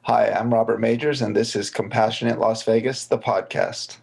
Hi, I'm Robert Majors, and this is Compassionate Las Vegas, the podcast.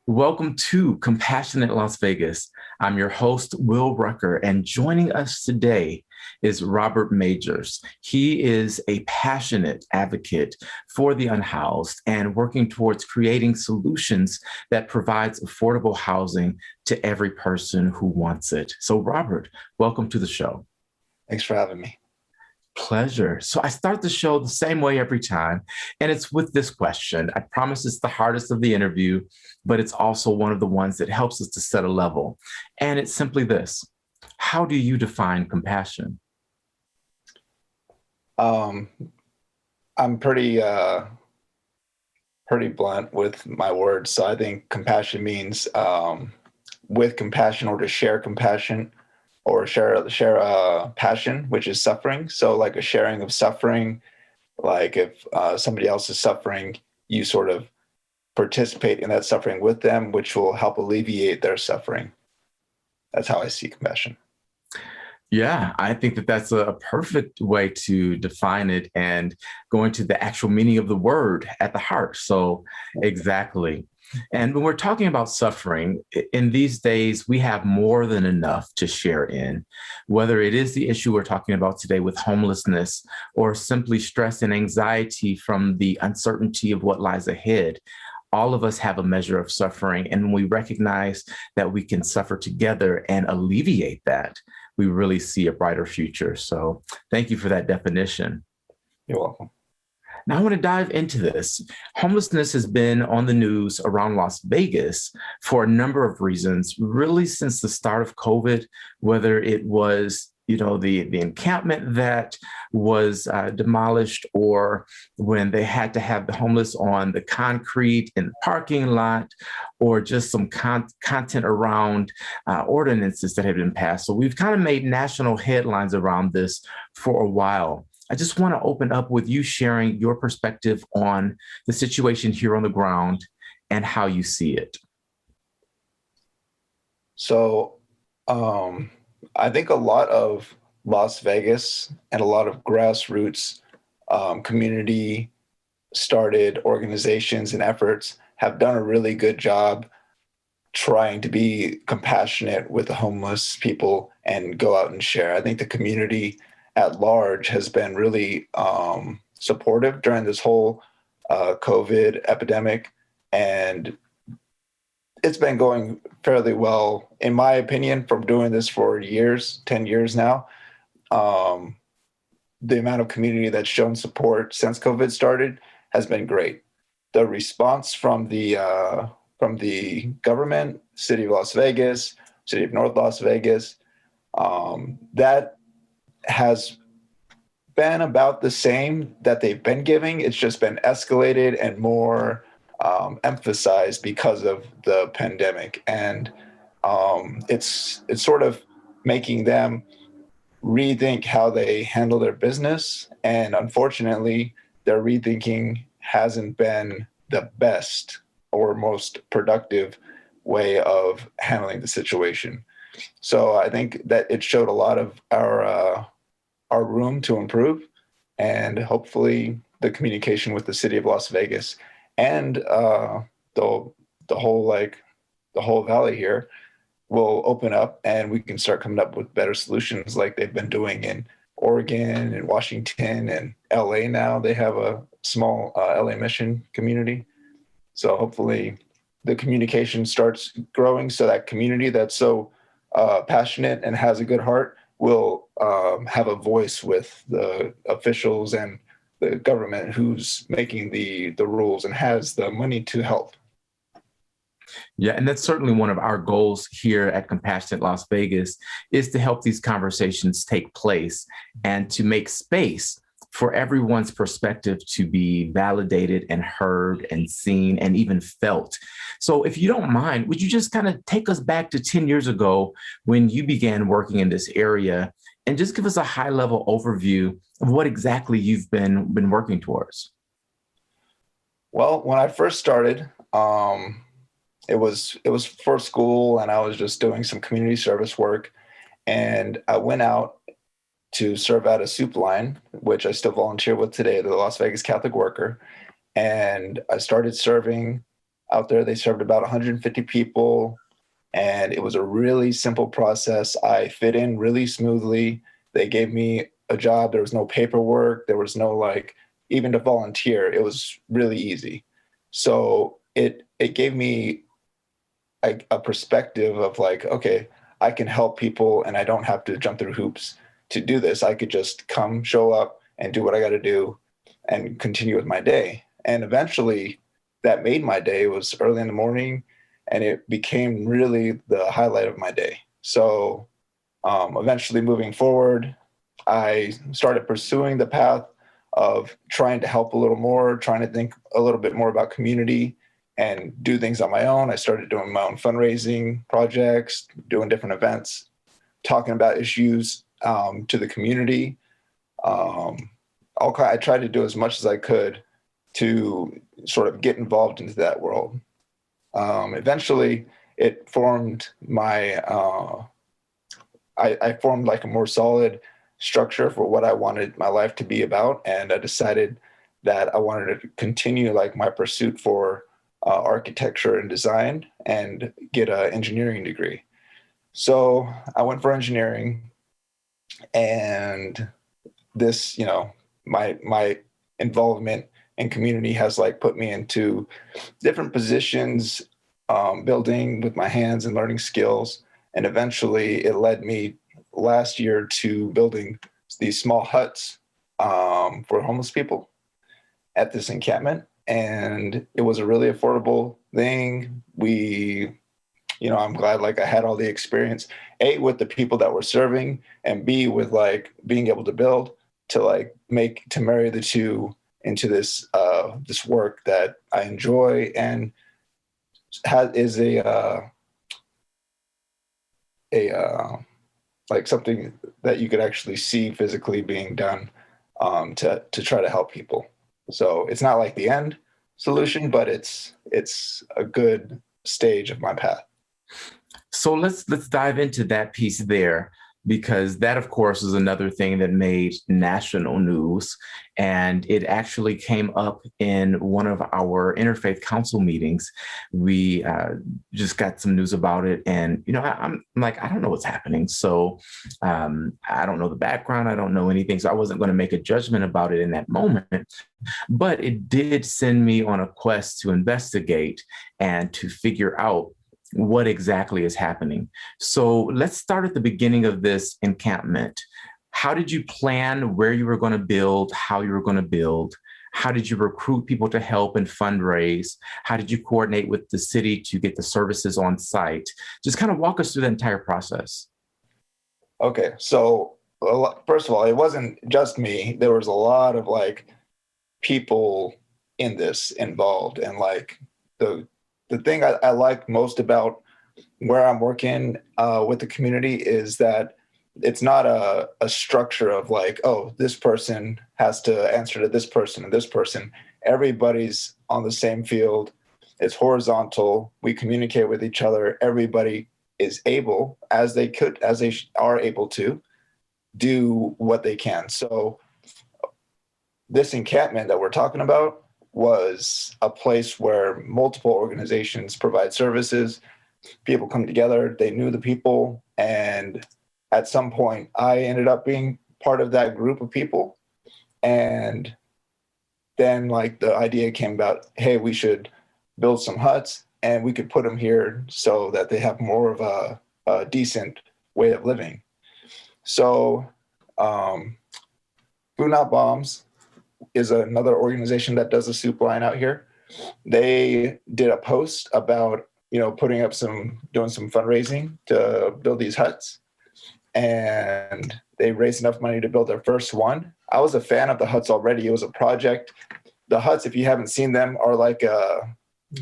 Welcome to Compassionate Las Vegas. I'm your host, Will Rucker, and joining us today is Robert Majors. He is a passionate advocate for the unhoused and working towards creating solutions that provides affordable housing to every person who wants it. So, Robert, welcome to the show. Thanks for having me. Pleasure. So I start the show the same way every time, and it's with this question. I promise it's the hardest of the interview, but it's also one of the ones that helps us to set a level. And it's simply this: how do you define compassion? I'm pretty blunt with my words. So I think compassion means with compassion, or to share compassion, or share passion, which is suffering. So like a sharing of suffering, like if somebody else is suffering, you sort of participate in that suffering with them, which will help alleviate their suffering. That's how I see compassion. Yeah, I think that that's a perfect way to define it and going to the actual meaning of the word at the heart. So exactly. And when we're talking about suffering, in these days, we have more than enough to share in, whether it is the issue we're talking about today with homelessness or simply stress and anxiety from the uncertainty of what lies ahead. All of us have a measure of suffering. And when we recognize that we can suffer together and alleviate that, we really see a brighter future. So thank you for that definition. You're welcome. Now I want to dive into this. Homelessness has been on the news around Las Vegas for a number of reasons, really since the start of COVID, whether it was the encampment that was demolished, or when they had to have the homeless on the concrete in the parking lot, or just some content around ordinances that had been passed. So we've kind of made national headlines around this for a while. I just want to open up with you sharing your perspective on the situation here on the ground and how you see it. So I think a lot of Las Vegas and a lot of grassroots community started organizations and efforts have done a really good job trying to be compassionate with the homeless people and go out and share. I think the community at large has been really supportive during this whole COVID epidemic, and it's been going fairly well, in my opinion, from doing this for years, 10 years now. The amount of community that's shown support since COVID started has been great. The response from the government, City of Las Vegas, City of North Las Vegas, that has been about the same that they've been giving. It's just been escalated and more emphasized because of the pandemic. And it's sort of making them rethink how they handle their business. And unfortunately, their rethinking hasn't been the best or most productive way of handling the situation. So I think that it showed a lot of our room to improve, and hopefully the communication with the City of Las Vegas and the whole valley here will open up, and we can start coming up with better solutions like they've been doing in Oregon and Washington and LA. Now they have a small LA Mission community. So hopefully the communication starts growing, so that community that's so passionate and has a good heart will have a voice with the officials and the government who's making the rules and has the money to help. Yeah, and that's certainly one of our goals here at Compassionate Las Vegas, is to help these conversations take place and to make space for everyone's perspective to be validated and heard and seen and even felt. So, if you don't mind, would you just kind of take us back to 10 years ago when you began working in this area and just give us a high level overview of what exactly you've been working towards? Well, when I first started, it was for school, and I was just doing some community service work. And I went out to serve at a soup line, which I still volunteer with today, the Las Vegas Catholic Worker. And I started serving out there. They served about 150 people, and it was a really simple process. I fit in really smoothly. They gave me a job. There was no paperwork. There was no like, even to volunteer, it was really easy. So it gave me a perspective of like, okay, I can help people and I don't have to jump through hoops to do this. I could just come, show up, and do what I got to do and continue with my day. And eventually that made my day. It was early in the morning, and it became really the highlight of my day. So eventually moving forward, I started pursuing the path of trying to help a little more, trying to think a little bit more about community and do things on my own. I started doing my own fundraising projects, doing different events, talking about issues to the community. I tried to do as much as I could to sort of get involved into that world. Eventually, it formed I formed like a more solid structure for what I wanted my life to be about, and I decided that I wanted to continue like my pursuit for architecture and design and get an engineering degree. So I went for engineering, and this, my involvement in community has like put me into different positions, building with my hands and learning skills. And eventually it led me last year to building these small huts for homeless people at this encampment. And it was a really affordable thing. I'm glad like I had all the experience, A, with the people that were serving, and B, with like being able to build to like to marry the two into this work that I enjoy and is like something that you could actually see physically being done to try to help people. So it's not like the end solution, but it's a good stage of my path. So let's dive into that piece there, because that, of course, is another thing that made national news. And it actually came up in one of our Interfaith Council meetings. We just got some news about it. And, I'm like, I don't know what's happening. So I don't know the background. I don't know anything. So I wasn't going to make a judgment about it in that moment. But it did send me on a quest to investigate and to figure out what exactly is happening. So let's start at the beginning of this encampment. How did you plan where you were going to build, how you were going to build? How did you recruit people to help and fundraise? How did you coordinate with the city to get the services on site? Just kind of walk us through the entire process. Okay, so first of all, it wasn't just me. There was a lot of like people in this involved, and like the thing I like most about where I'm working with the community is that it's not a structure of like, oh, this person has to answer to this person and this person. Everybody's on the same field. It's horizontal. We communicate with each other. Everybody is able, as they are able to, do what they can. So this encampment that we're talking about was a place where multiple organizations provide services. People come together, they knew the people, and at some point I ended up being part of that group of people. And then like the idea came about, hey, we should build some huts and we could put them here so that they have more of a decent way of living. So Food Not Bombs is another organization that does a soup line out here. They did a post about, doing some fundraising to build these huts. and they raised enough money to build their first one. I was a fan of the huts already. It was a project. The huts, if you haven't seen them, are like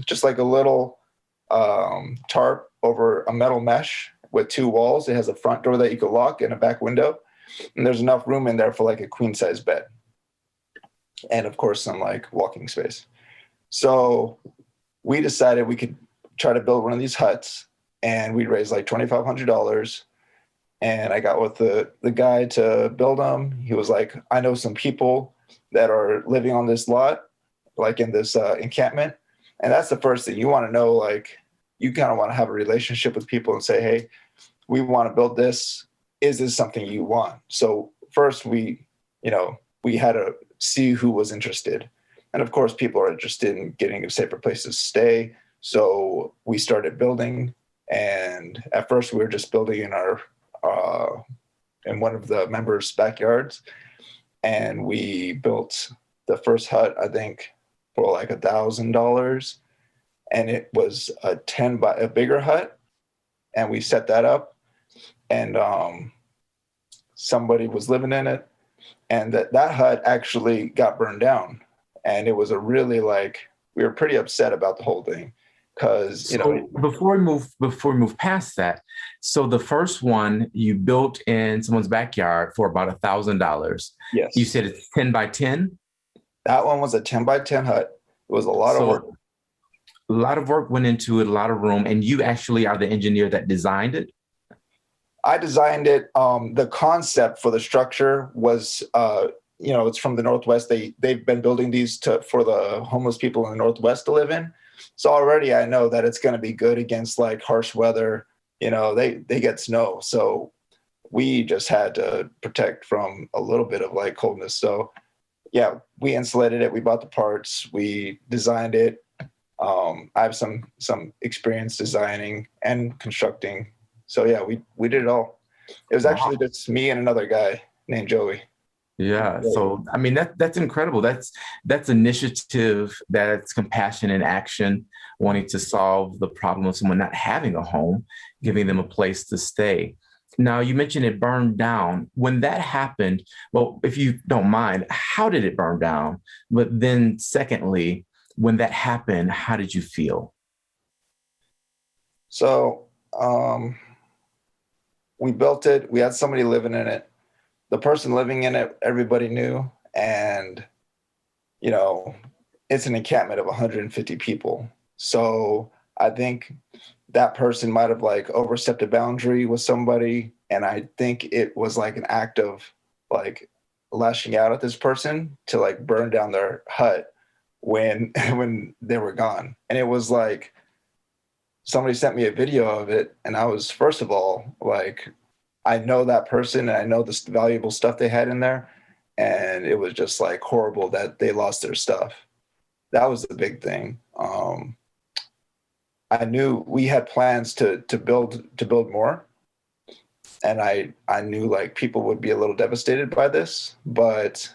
just like a little tarp over a metal mesh with two walls. It has a front door that you can lock and a back window, and there's enough room in there for like a queen size bed, and of course some like walking space. So we decided we could try to build one of these huts, and we raised like $2,500. And I got with the guy to build them. He was like, I know some people that are living on this lot, like in this encampment. And that's the first thing you want to know. Like, you kind of want to have a relationship with people and say, hey, we want to build this. Is this something you want? So first we had to see who was interested. And of course, people are interested in getting a safer place to stay. So we started building. And at first we were just building in one of the members' backyards, and we built the first hut, I think, for like $1,000, and it was a bigger hut, and we set that up, and somebody was living in it, and that hut actually got burned down, and it was we were pretty upset about the whole thing. Because before we move past that, so the first one you built in someone's backyard for about $1,000. Yes. You said it's 10 by 10. That one was a 10 by 10 hut. It was a lot of work. A lot of work went into it, a lot of room, and you actually are the engineer that designed it. I designed it. The concept for the structure was, it's from the Northwest. They've been building these for the homeless people in the Northwest to live in. So already I know that it's going to be good against like harsh weather. They get snow. So we just had to protect from a little bit of like coldness. So yeah, we insulated it. We bought the parts. We designed it. I have some experience designing and constructing. So yeah, we did it all. It was actually just me and another guy named Joey. Yeah. So, I mean, that's incredible. That's initiative, that's compassion in action, wanting to solve the problem of someone not having a home, giving them a place to stay. Now, you mentioned it burned down. When that happened, well, if you don't mind, how did it burn down? But then secondly, when that happened, how did you feel? So we built it. We had somebody living in it. The person living in it, everybody knew. And, it's an encampment of 150 people. So I think that person might have like overstepped a boundary with somebody. And I think it was like an act of like lashing out at this person to like burn down their hut when they were gone. And it was like, somebody sent me a video of it. And I was, first of all, like, I know that person and I know this valuable stuff they had in there. And it was just like horrible that they lost their stuff. That was the big thing. I knew we had plans to build more. And I knew like people would be a little devastated by this, but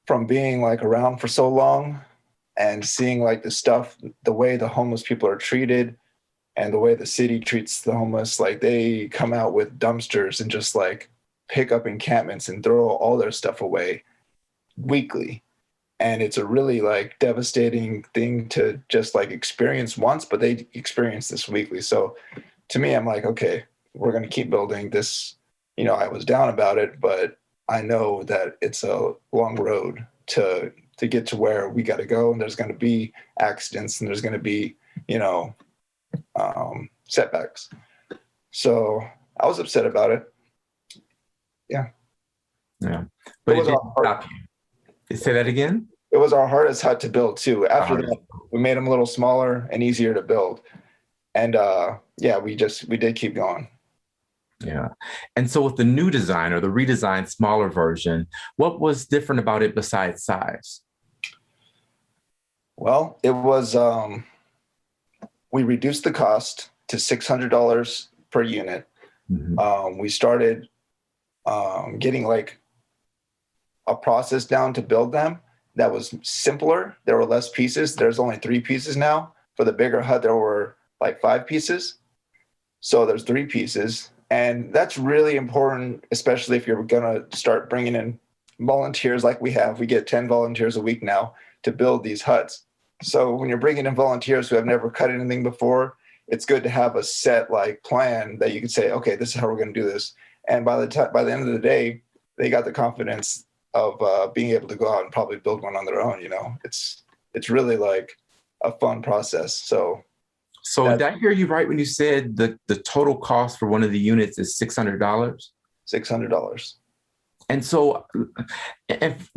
from being like around for so long and seeing like the way the homeless people are treated, and the way the city treats the homeless, like they come out with dumpsters and just like pick up encampments and throw all their stuff away weekly. And it's a really like devastating thing to just like experience once, but they experience this weekly. So to me, I'm like, okay, we're going to keep building this. I was down about it, but I know that it's a long road to get to where we got to go. And there's going to be accidents and there's going to be, setbacks. So I was upset about it. Yeah. Yeah. But it didn't stop you. Say that again? It was our hardest hut to build too. After that, we made them a little smaller and easier to build. And we did keep going. Yeah. And so with the new design or the redesigned smaller version, what was different about it besides size? Well, it was, we reduced the cost to $600 per unit. Mm-hmm. We started getting like a process down to build them that was simpler. There were less pieces. There's only 3 pieces now. For the bigger hut, there were like 5 pieces. So there's 3 pieces. And that's really important, especially if you're going to start bringing in volunteers like we have. We get 10 volunteers a week now to build these huts. So when you're bringing in volunteers who have never cut anything before, it's good to have a set like plan that you can say, okay, this is how we're going to do this. And by the end of the day, they got the confidence of being able to go out and probably build one on their own. You know, it's really like a fun process. So did I hear you right when you said the total cost for one of the units is $600? $600. And so, if,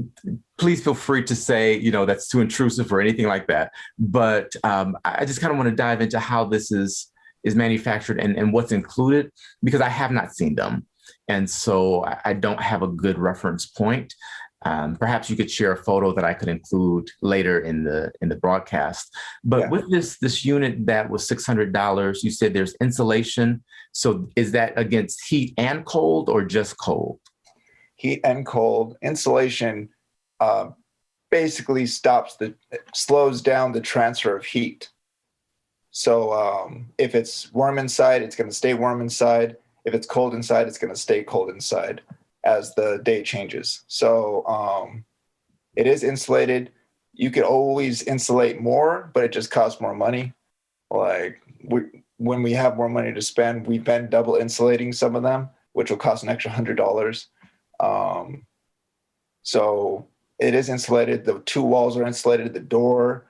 please feel free to say, that's too intrusive or anything like that. But I just kind of want to dive into how this is manufactured and what's included, because I have not seen them. And so I don't have a good reference point. Perhaps you could share a photo that I could include later in the broadcast. But with this unit that was $600, you said there's insulation. So is that against heat and cold or just cold? Heat and cold. Insulation basically slows down the transfer of heat. So if it's warm inside, it's going to stay warm inside. If it's cold inside, it's going to stay cold inside as the day changes. So it is insulated. You could always insulate more, but it just costs more money. Like when we have more money to spend, we've been double insulating some of them, which will cost an extra $100. So it is insulated. The two walls are insulated. The door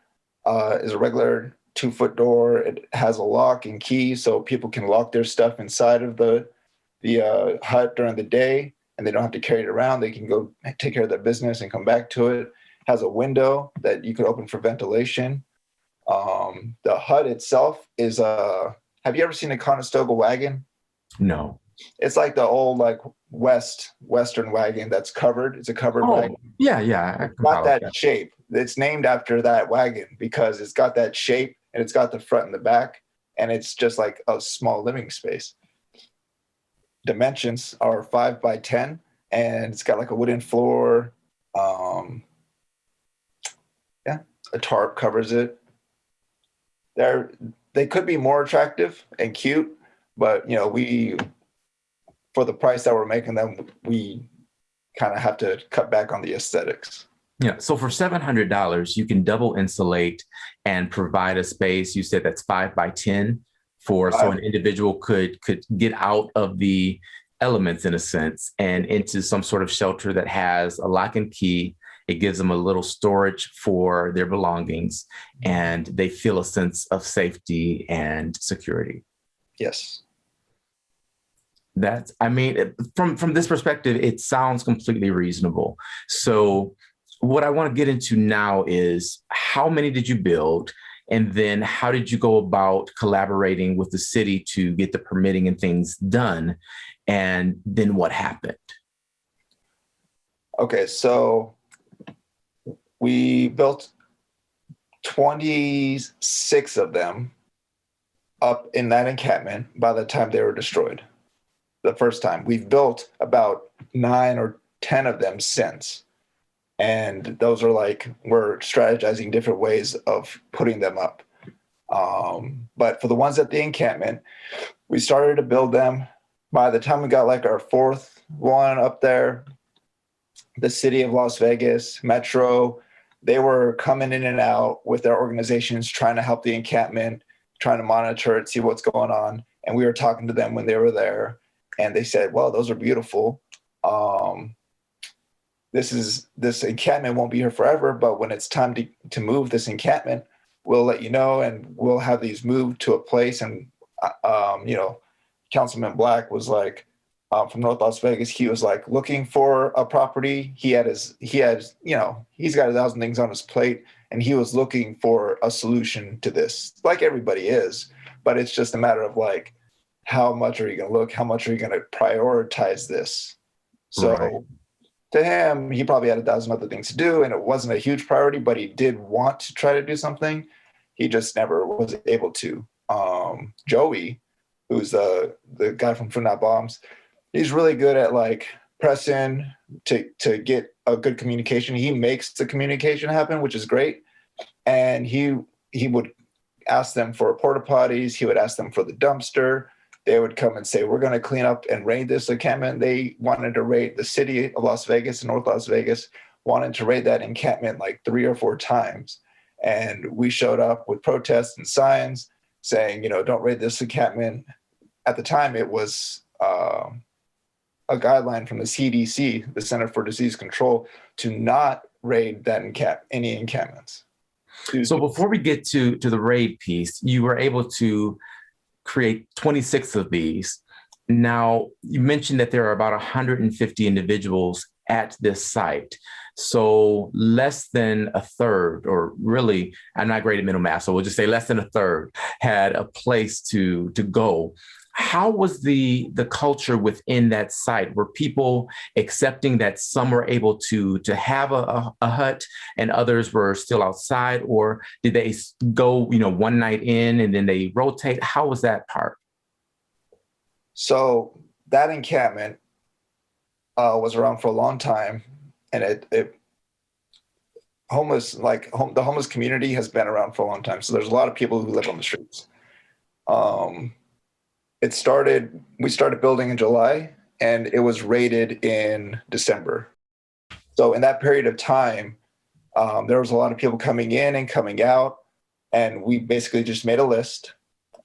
is a regular 2-foot door. It has a lock and key, so people can lock their stuff inside of the hut during the day, and they don't have to carry it around. They can go take care of their business and come back to it. It has a window that you can open for ventilation. The hut itself is have you ever seen a Conestoga wagon? No. It's like the old Western wagon that's covered. It's a covered wagon. Yeah. It's got that shape. It's named after that wagon because it's got that shape and it's got the front and the back, and it's just like a small living space. Dimensions are 5 by 10, and it's got like a wooden floor. A tarp covers it. They could be more attractive and cute, but for the price that we're making them, we kind of have to cut back on the aesthetics. Yeah. So for $700, you can double insulate and provide a space. You said that's 5 by 10 so an individual could get out of the elements in a sense and into some sort of shelter that has a lock and key. It gives them a little storage for their belongings, and they feel a sense of safety and security. Yes. From this perspective, it sounds completely reasonable. So what I want to get into now is how many did you build? And then how did you go about collaborating with the city to get the permitting and things done? And then what happened? Okay, so we built 26 of them up in that encampment by the time they were destroyed. The first time. We've built about 9 or 10 of them since. And those are we're strategizing different ways of putting them up. But for the ones at the encampment, we started to build them. By the time we got our 4th one up there, the city of Las Vegas, Metro, they were coming in and out with their organizations, trying to help the encampment, trying to monitor it, see what's going on. And we were talking to them when they were there. And they said, well, those are beautiful. This encampment won't be here forever, but when it's time to move this encampment, we'll let you know, and we'll have these moved to a place. And, Councilman Black was from North Las Vegas. He was looking for a property. He's got 1,000 things on his plate, and he was looking for a solution to this, like everybody is. But it's just a matter of how much are you going to look? How much are you going to prioritize this? So right. To him, he probably had 1,000 other things to do, and it wasn't a huge priority, but he did want to try to do something. He just never was able to. Joey, who's the guy from Food Not Bombs, he's really good at pressing to get a good communication. He makes the communication happen, which is great. And he would ask them for porta potties. He would ask them for the dumpster. they would come and say, we're going to clean up and raid this encampment. They wanted to raid the city of Las Vegas and North Las Vegas, wanted to raid that encampment like 3 or 4 times. And we showed up with protests and signs saying, don't raid this encampment. At the time, it was a guideline from the CDC, the Center for Disease Control, to not raid any encampments. So before we get to the raid piece, you were able to create 26 of these. Now, you mentioned that there are about 150 individuals at this site. So less than a third, or really, I'm not great at mental math, so we'll just say less than a third had a place to go. How was the culture within that site? Were people accepting that some were able to have a hut and others were still outside, or did they go, one night in and then they rotate? How was that part? So that encampment was around for a long time, and the homeless community has been around for a long time. So there's a lot of people who live on the streets. We started building in July, and it was raided in December. So in that period of time, there was a lot of people coming in and coming out, and we basically just made a list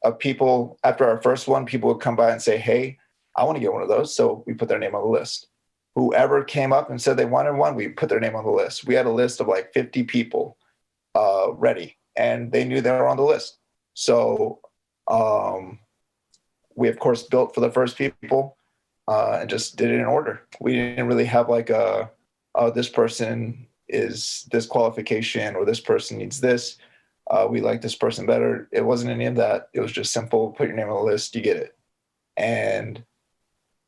of people. After our first one, people would come by and say, hey, I want to get one of those. So we put their name on the list. Whoever came up and said they wanted one, we put their name on the list. We had a list of like 50 people ready, and they knew they were on the list. So we, of course, built for the first people and just did it in order. We didn't really have like this person is this qualification or this person needs this. We like this person better. It wasn't any of that. It was just simple, put your name on the list, you get it. And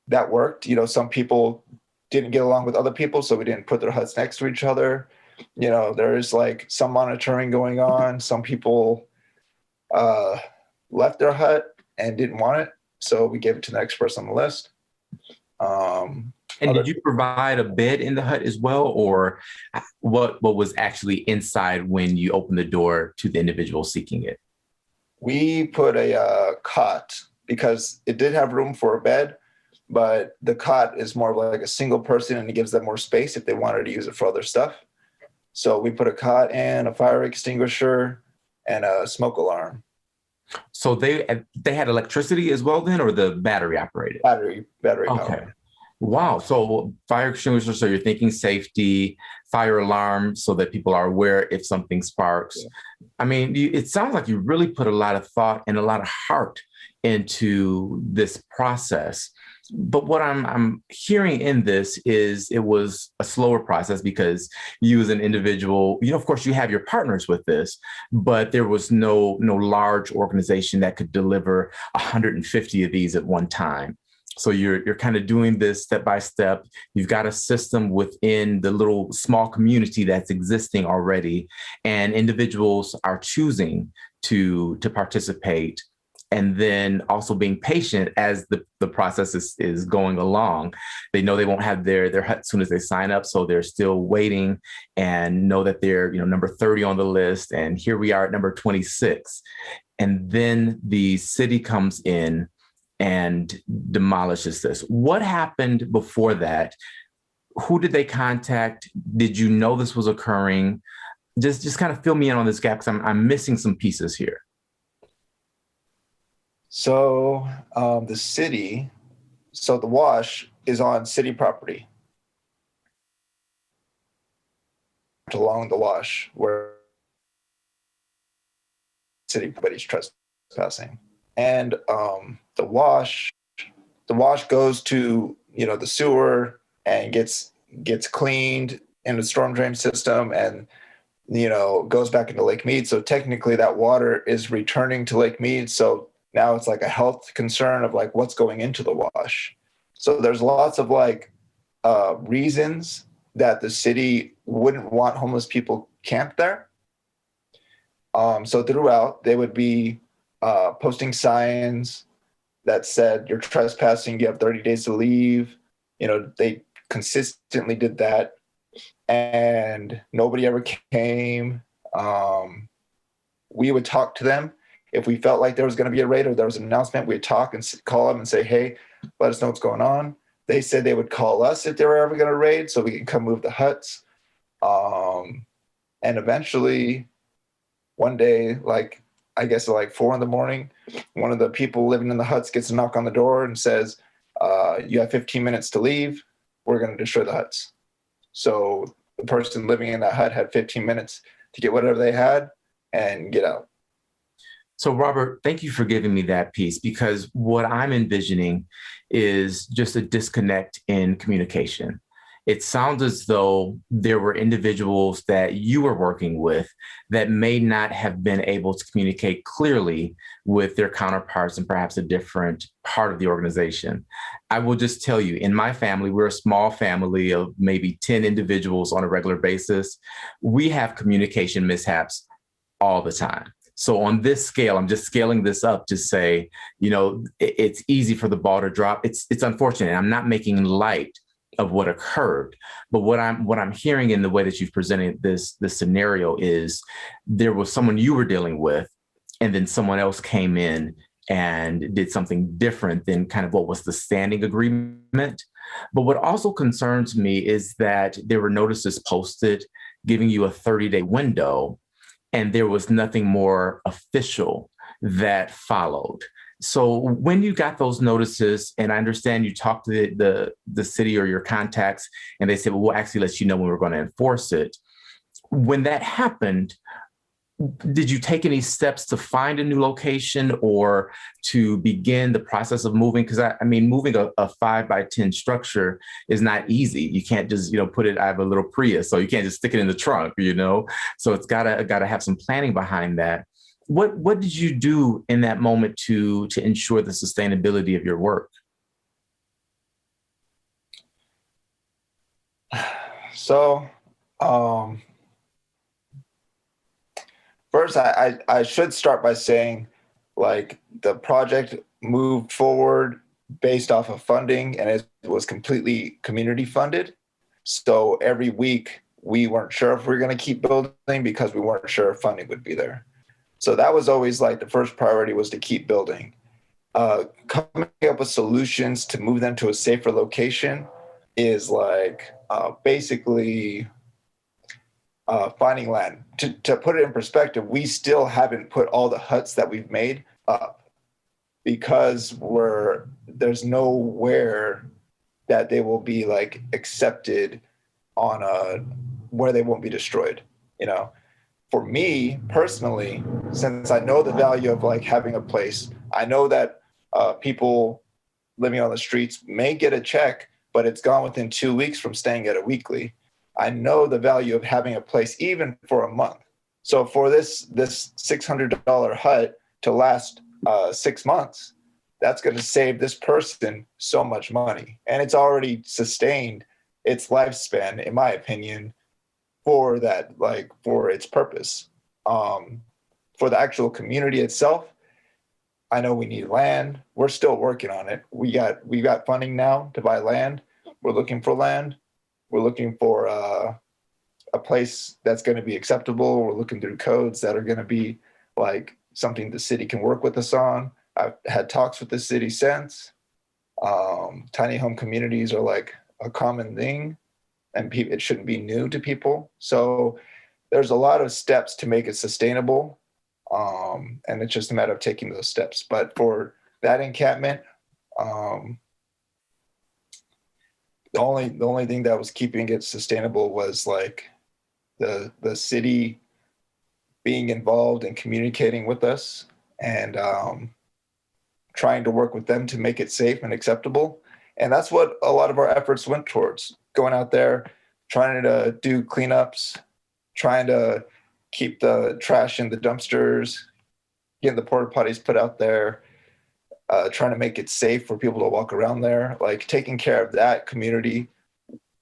that worked. Some people didn't get along with other people, so we didn't put their huts next to each other. There's like some monitoring going on. Some people left their hut and didn't want it, so we gave it to the next person on the list. And did you provide a bed in the hut as well, or what was actually inside when you opened the door to the individual seeking it? We put a cot, because it did have room for a bed, but the cot is more like a single person, and it gives them more space if they wanted to use it for other stuff. So we put a cot and a fire extinguisher and a smoke alarm. So they had electricity as well then, or the battery operated? Battery Okay. power. Wow. So fire extinguisher, so you're thinking safety, fire alarm, so that people are aware if something sparks. Yeah. I mean, it sounds like you really put a lot of thought and a lot of heart into this process. But what I'm hearing in this is it was a slower process because you as an individual, of course you have your partners with this, but there was no large organization that could deliver 150 of these at one time. So you're kind of doing this step by step. You've got a system within the little small community that's existing already, and individuals are choosing to participate. And then also being patient as the process is going along. They know they won't have their hut as soon as they sign up, so they're still waiting and know that they're number 30 on the list, and here we are at number 26. And then the city comes in and demolishes this. What happened before that? Who did they contact? Did you know this was occurring? Just kind of fill me in on this gap, because I'm missing some pieces here. So the wash is on city property along the wash where city everybody's trespassing. And the wash goes to, the sewer and gets cleaned in the storm drain system and, goes back into Lake Mead. So technically that water is returning to Lake Mead. So now it's like a health concern of like what's going into the wash. So there's lots of reasons that the city wouldn't want homeless people camped there. So throughout, they would be posting signs that said, you're trespassing, you have 30 days to leave. They consistently did that, and nobody ever came. We would talk to them. If we felt like there was going to be a raid or there was an announcement, we'd talk and call them and say, hey, let us know what's going on. They said they would call us if they were ever going to raid so we could come move the huts. And eventually, one day, like, I guess at like 4 a.m, one of the people living in the huts gets a knock on the door and says, you have 15 minutes to leave. We're going to destroy the huts. So the person living in that hut had 15 minutes to get whatever they had and get out. So, Robert, thank you for giving me that piece, because what I'm envisioning is just a disconnect in communication. It sounds as though there were individuals that you were working with that may not have been able to communicate clearly with their counterparts in perhaps a different part of the organization. I will just tell you, in my family, we're a small family of maybe 10 individuals on a regular basis. We have communication mishaps all the time. So on this scale, I'm just scaling this up to say, it's easy for the ball to drop. It's unfortunate. I'm not making light of what occurred, but what I'm hearing in the way that you've presented this scenario is there was someone you were dealing with, and then someone else came in and did something different than kind of what was the standing agreement. But what also concerns me is that there were notices posted giving you a 30-day window, and there was nothing more official that followed. So when you got those notices, and I understand you talked to the city or your contacts, and they said, well, we'll actually let you know when we're going to enforce it. When that happened, did you take any steps to find a new location or to begin the process of moving? Because I mean, moving a 5x10 structure is not easy. You can't just, put it. I have a little Prius, so you can't just stick it in the trunk, So it's gotta have some planning behind that. What did you do in that moment to ensure the sustainability of your work? So, first, I should start by saying, like, the project moved forward based off of funding, and it was completely community funded. So every week we weren't sure if we were going to keep building because we weren't sure if funding would be there. So that was always like the first priority, was to keep building. Coming up with solutions to move them to a safer location is like basically finding land. To put it in perspective, we still haven't put all the huts that we've made up because there's nowhere that they will be like accepted on where they won't be destroyed. For me personally, since I know the value of like having a place, I know that people living on the streets may get a check, but it's gone within 2 weeks from staying at a weekly. I know the value of having a place even for a month. So for this $600 hut to last 6 months, that's going to save this person so much money. And it's already sustained its lifespan, in my opinion, for that, like, for its purpose. For the actual community itself, I know we need land. We're still working on it. We got funding now to buy land. We're looking for land. We're looking for a place that's going to be acceptable. We're looking through codes that are going to be like something the city can work with us on. I've had talks with the city since. Tiny home communities are like a common thing, and it shouldn't be new to people. So there's a lot of steps to make it sustainable, and it's just a matter of taking those steps. But for that encampment, the only thing that was keeping it sustainable was like the city being involved and communicating with us, and trying to work with them to make it safe and acceptable. And that's what a lot of our efforts went towards, going out there, trying to do cleanups, trying to keep the trash in the dumpsters, getting the porta potties put out there, trying to make it safe for people to walk around there, like taking care of that community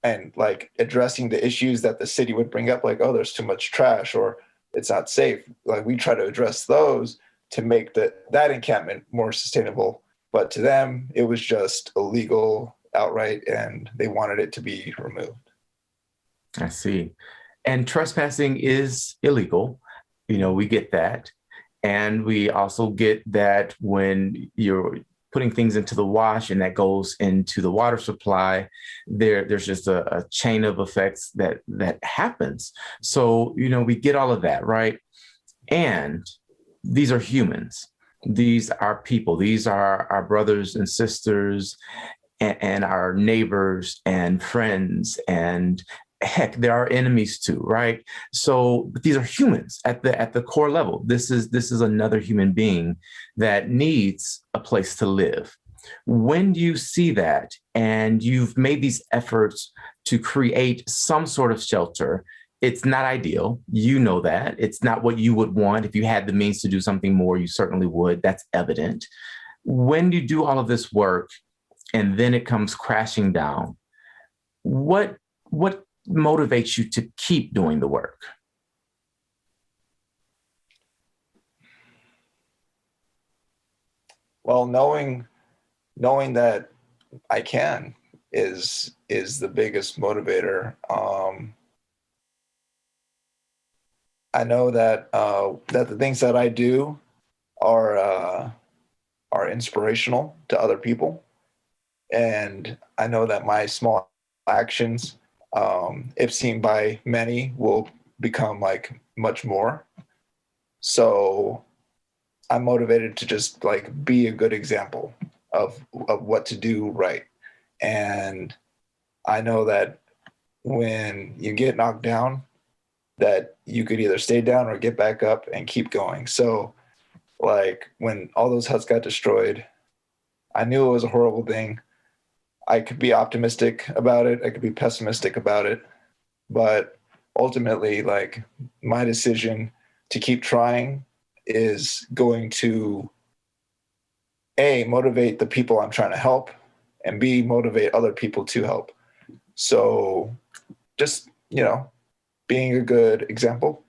and like addressing the issues that the city would bring up, like, oh, there's too much trash or it's not safe. Like, we try to address those to make that encampment more sustainable. But to them, it was just illegal outright, and they wanted it to be removed. I see. And trespassing is illegal. We get that. And we also get that when you're putting things into the wash and that goes into the water supply, there's just a chain of effects that happens. So, we get all of that, right? And these are humans. These are people. These are our brothers and sisters and our neighbors and friends, and heck, there are enemies too, right? So, but these are humans at the core level. This is another human being that needs a place to live. When you see that and you've made these efforts to create some sort of shelter, it's not ideal. You know that. It's not what you would want. If you had the means to do something more, you certainly would. That's evident. When you do all of this work and then it comes crashing down, what motivates you to keep doing the work? Well, knowing that I can is the biggest motivator. I know that the things that I do are are inspirational to other people, and I know that my small actions, if seen by many, will become like much more. So I'm motivated to just like be a good example of what to do right. And I know that when you get knocked down, that you could either stay down or get back up and keep going. So like when all those huts got destroyed, I knew it was a horrible thing. I could be optimistic about it, I could be pessimistic about it, but ultimately like my decision to keep trying is going to A, motivate the people I'm trying to help, and B, motivate other people to help. So just, being a good example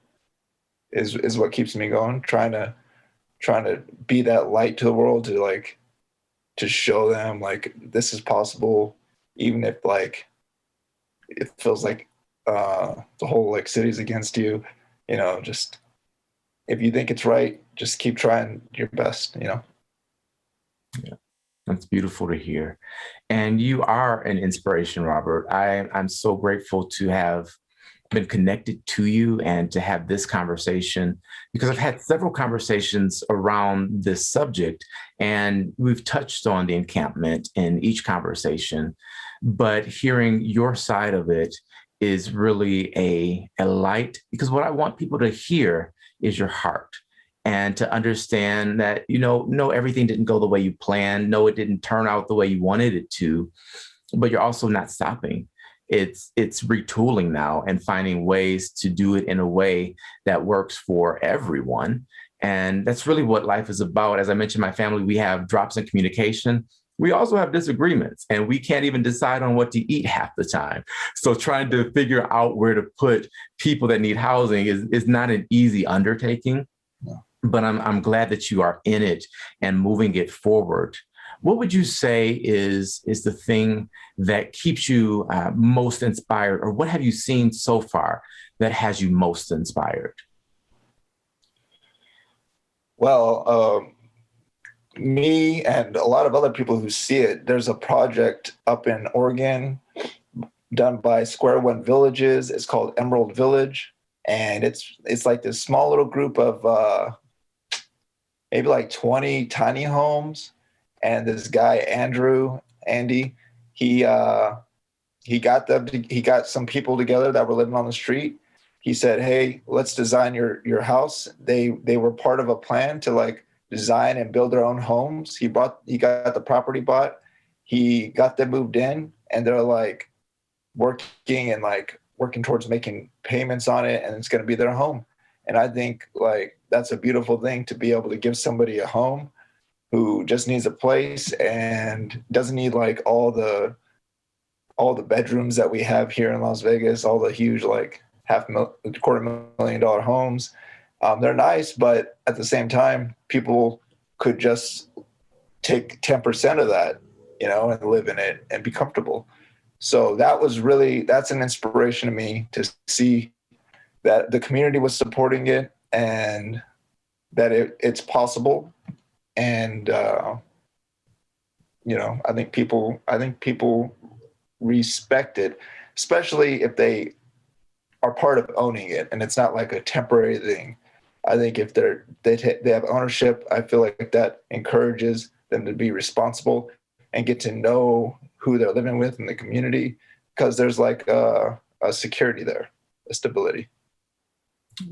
is what keeps me going, trying to be that light to the world, to show them like this is possible, even if like it feels like the whole like city's against you, just if you think it's right, just keep trying your best. Yeah, that's beautiful to hear. And you are an inspiration, Robert. I'm so grateful to have been connected to you and to have this conversation, because I've had several conversations around this subject and we've touched on the encampment in each conversation. But hearing your side of it is really a light, because what I want people to hear is your heart and to understand that, no, everything didn't go the way you planned. No, it didn't turn out the way you wanted it to, but you're also not stopping. It's retooling now and finding ways to do it in a way that works for everyone. And that's really what life is about. As I mentioned, my family, we have drops in communication. We also have disagreements and we can't even decide on what to eat half the time. So trying to figure out where to put people that need housing is not an easy undertaking. No. But I'm glad that you are in it and moving it forward. What would you say is the thing that keeps you most inspired, or what have you seen so far that has you most inspired? Well, me and a lot of other people who see it, there's a project up in Oregon done by Square One Villages. It's called Emerald Village, and it's like this small little group of maybe like 20 tiny homes. And this guy Andy, he got some people together that were living on the street. He said, "Hey, let's design your house." They were part of a plan to like design and build their own homes. He got the property bought. He got them moved in, and they're like working towards making payments on it, and it's going to be their home. And I think like that's a beautiful thing, to be able to give somebody a home who just needs a place and doesn't need like all the bedrooms that we have here in Las Vegas, all the huge like $250,000 homes. They're nice, but at the same time, people could just take 10% of that, and live in it and be comfortable. So that's an inspiration to me, to see that the community was supporting it, and that it's possible. And I think people respect it, especially if they are part of owning it and it's not like a temporary thing. I think if they have ownership, I feel like that encourages them to be responsible and get to know who they're living with in the community, because there's like a security there, a stability.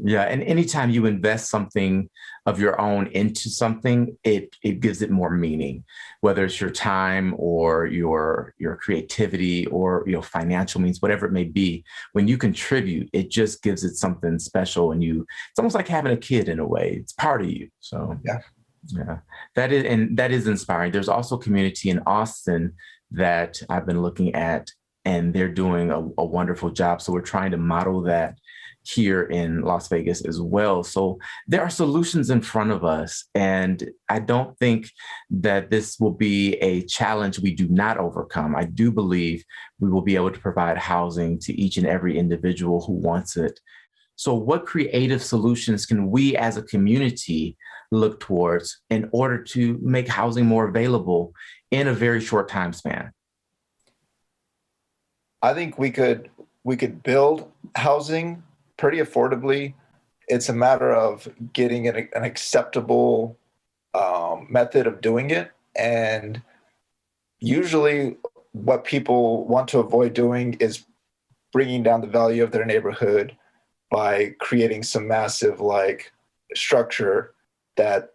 Yeah, and anytime you invest something of your own into something, it gives it more meaning, whether it's your time or your creativity or financial means, whatever it may be. When you contribute, it just gives it something special, and it's almost like having a kid in a way. It's part of you. So Yeah. yeah, that is inspiring. There's also community in Austin that I've been looking at, and they're doing a wonderful job. So we're trying to model that here in Las Vegas as well. So there are solutions in front of us. And I don't think that this will be a challenge we do not overcome. I do believe we will be able to provide housing to each and every individual who wants it. So, what creative solutions can we as a community look towards in order to make housing more available in a very short time span? I think we could build housing pretty affordably. It's a matter of getting an acceptable method of doing it. And usually, what people want to avoid doing is bringing down the value of their neighborhood by creating some massive like structure that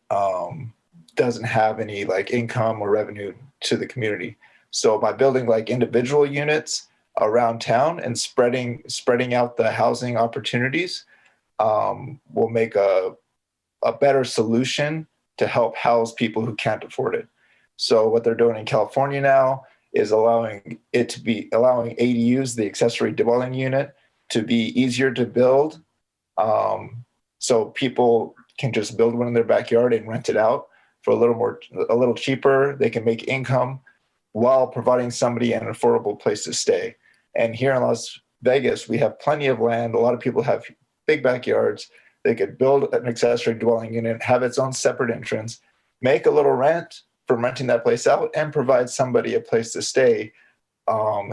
doesn't have any like income or revenue to the community. So by building like individual units around town and spreading out the housing opportunities, will make a better solution to help house people who can't afford it. So what they're doing in California now is allowing ADUs, the accessory dwelling unit, to be easier to build. So people can just build one in their backyard and rent it out for a little cheaper. They can make income while providing somebody an affordable place to stay. And here in Las Vegas, we have plenty of land. A lot of people have big backyards. They could build an accessory dwelling unit, have its own separate entrance, make a little rent from renting that place out, and provide somebody a place to stay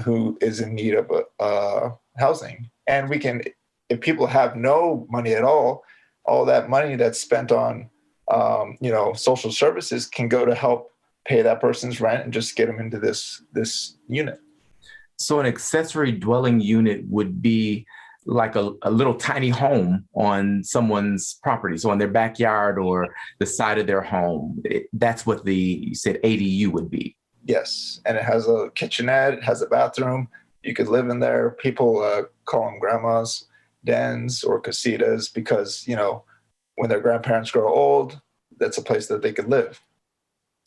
who is in need of housing. And we can, if people have no money at all that money that's spent on, social services can go to help pay that person's rent and just get them into this unit. So, an accessory dwelling unit would be like a little tiny home on someone's property, so on their backyard or the side of their home. That's what you said ADU would be. Yes, and it has a kitchenette, it has a bathroom. You could live in there. People call them grandma's dens or casitas because, when their grandparents grow old, that's a place that they could live.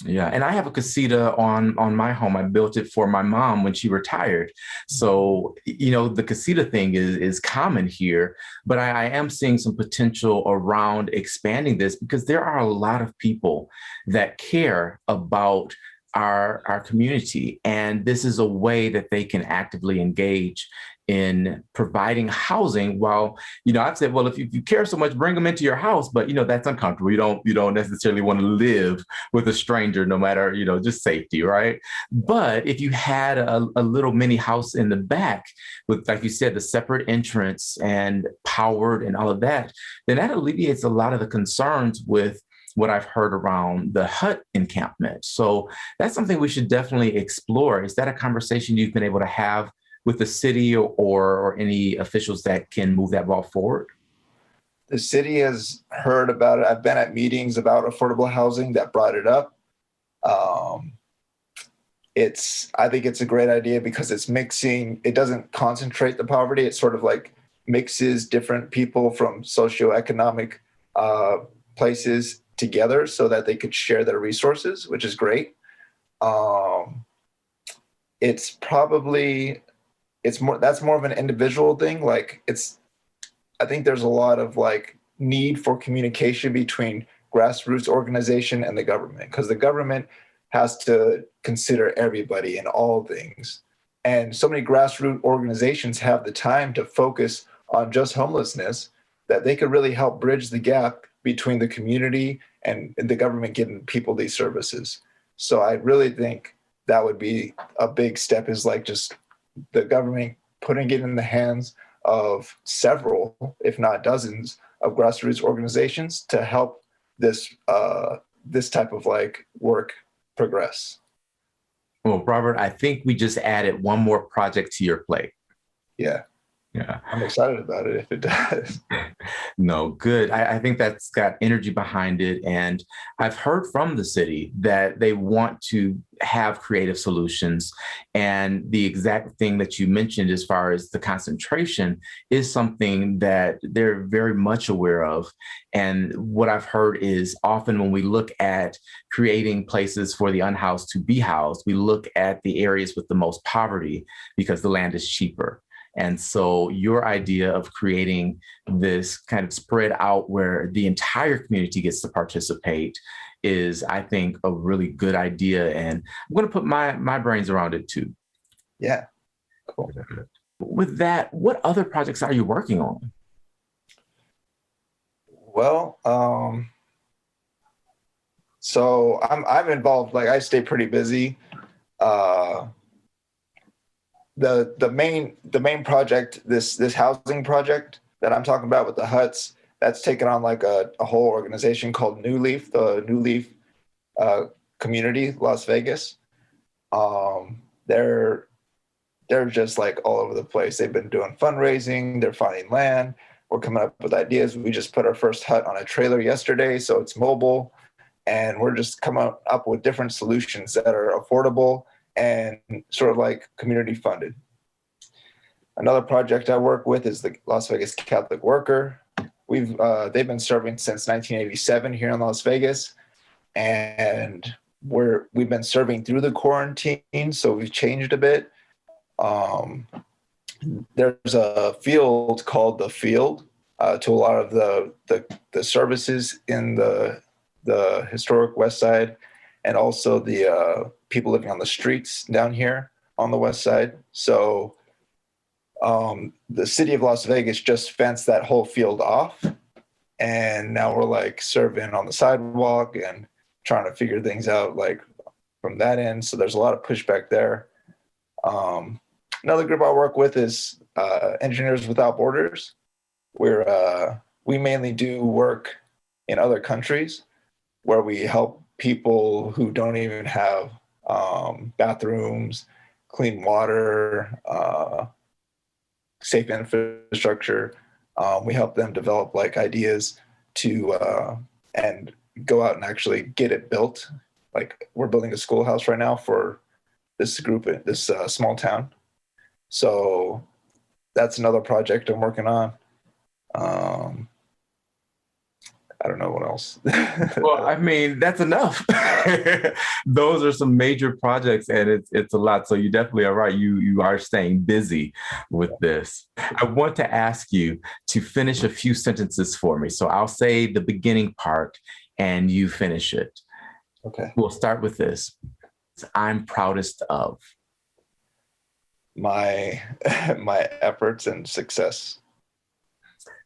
Yeah, and I have a casita on my home. I built it for my mom when she retired. So, the casita thing is common here, but I am seeing some potential around expanding this because there are a lot of people that care about our community, and this is a way that they can actively engage in providing housing. While I've said, well, if you care so much, bring them into your house, but that's uncomfortable. You don't necessarily want to live with a stranger, no matter just safety, right? But if you had a little mini house in the back with, like you said, the separate entrance and powered and all of that, then that alleviates a lot of the concerns with what I've heard around the hut encampment. So that's something we should definitely explore. Is that a conversation you've been able to have with the city or any officials that can move that ball forward? The city has heard about it. I've been at meetings about affordable housing that brought it up. Um, I think it's a great idea because it's mixing. It doesn't concentrate the poverty. It sort of like mixes different people from socioeconomic places together so that they could share their resources, which is great. Um, it's probably it's more that's more of an individual thing. I think there's a lot of like need for communication between grassroots organization and the government, because the government has to consider everybody in all things. And so many grassroots organizations have the time to focus on just homelessness that they could really help bridge the gap between the community and the government getting people these services. So I really think that would be a big step, is like just the government putting it in the hands of several, if not dozens, of grassroots organizations to help this type of like work progress. Well, Robert, I think we just added one more project to your plate. Yeah, Yeah. I'm excited about it if it does. No, good. I think that's got energy behind it. And I've heard from the city that they want to have creative solutions. And the exact thing that you mentioned, as far as the concentration, is something that they're very much aware of. And what I've heard is often when we look at creating places for the unhoused to be housed, we look at the areas with the most poverty because the land is cheaper. And so your idea of creating this kind of spread out where the entire community gets to participate is, I think, a really good idea. And I'm going to put my brains around it too. Yeah, cool. With that, what other projects are you working on? Well, so I'm involved. Like I stay pretty busy. Uh, the main project, this housing project that I'm talking about with the huts, that's taken on like a whole organization called New Leaf, the New Leaf community, Las Vegas. They're just like all over the place. They've been doing fundraising. They're finding land. We're coming up with ideas. We just put our first hut on a trailer yesterday, so it's mobile, and we're just coming up with different solutions that are affordable and sort of like community funded. Another project I work with is the Las Vegas Catholic Worker. They've been serving since 1987 here in Las Vegas, and we've been serving through the quarantine, so we've changed a bit. There's a field called the Field to a lot of the services in the historic West Side, and also the people living on the streets down here on the West Side. So the city of Las Vegas just fenced that whole field off, and now we're like serving on the sidewalk and trying to figure things out like from that end. So there's a lot of pushback there. Another group I work with is Engineers Without Borders, where we mainly do work in other countries where we help people who don't even have bathrooms, clean water, safe infrastructure. We help them develop like ideas to and go out and actually get it built. Like we're building a schoolhouse right now for this group, this small town. So that's another project I'm working on. I don't know what else. Well, I mean, that's enough. Those are some major projects, and it's a lot. So you definitely are right. You are staying busy with this. I want to ask you to finish a few sentences for me. So I'll say the beginning part, and you finish it. Okay. We'll start with this. I'm proudest of my efforts and success.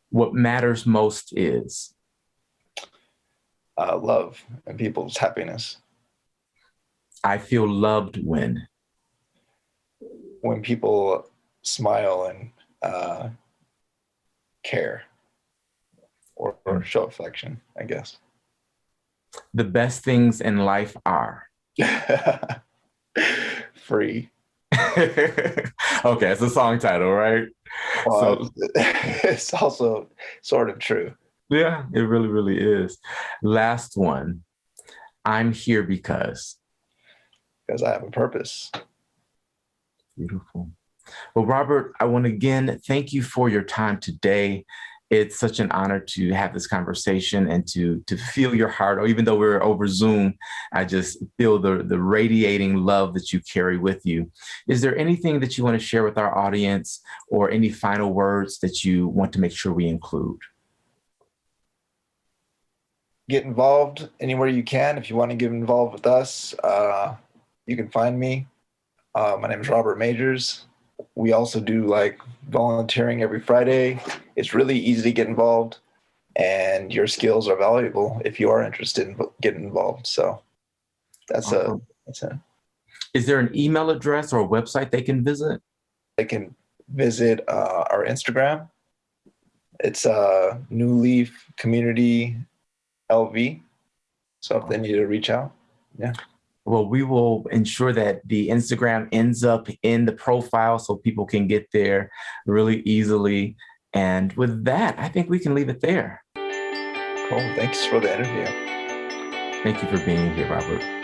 What matters most is love and people's happiness. I feel loved when people smile and care or show affection, I guess. The best things in life are free. Okay, it's a song title, right? Well, so it's also sort of true. Yeah, it really, really is. Last one. I'm here because I have a purpose. Beautiful. Well, Robert, I want to again thank you for your time today. It's such an honor to have this conversation and to feel your heart. Or even though we're over Zoom, I just feel the radiating love that you carry with you. Is there anything that you want to share with our audience, or any final words that you want to make sure we include? Get involved anywhere you can. If you want to get involved with us, you can find me. My name is Robert Majors. We also do like volunteering every Friday. It's really easy to get involved. and your skills are valuable if you are interested in getting involved. So Awesome. that's it. Is there an email address or a website they can visit? They can visit our Instagram. It's New Leaf Community LV. So if they need to reach out, yeah. Well, we will ensure that the Instagram ends up in the profile so people can get there really easily. And with that, I think we can leave it there. Cool. Thanks for the interview. Thank you for being here, Robert.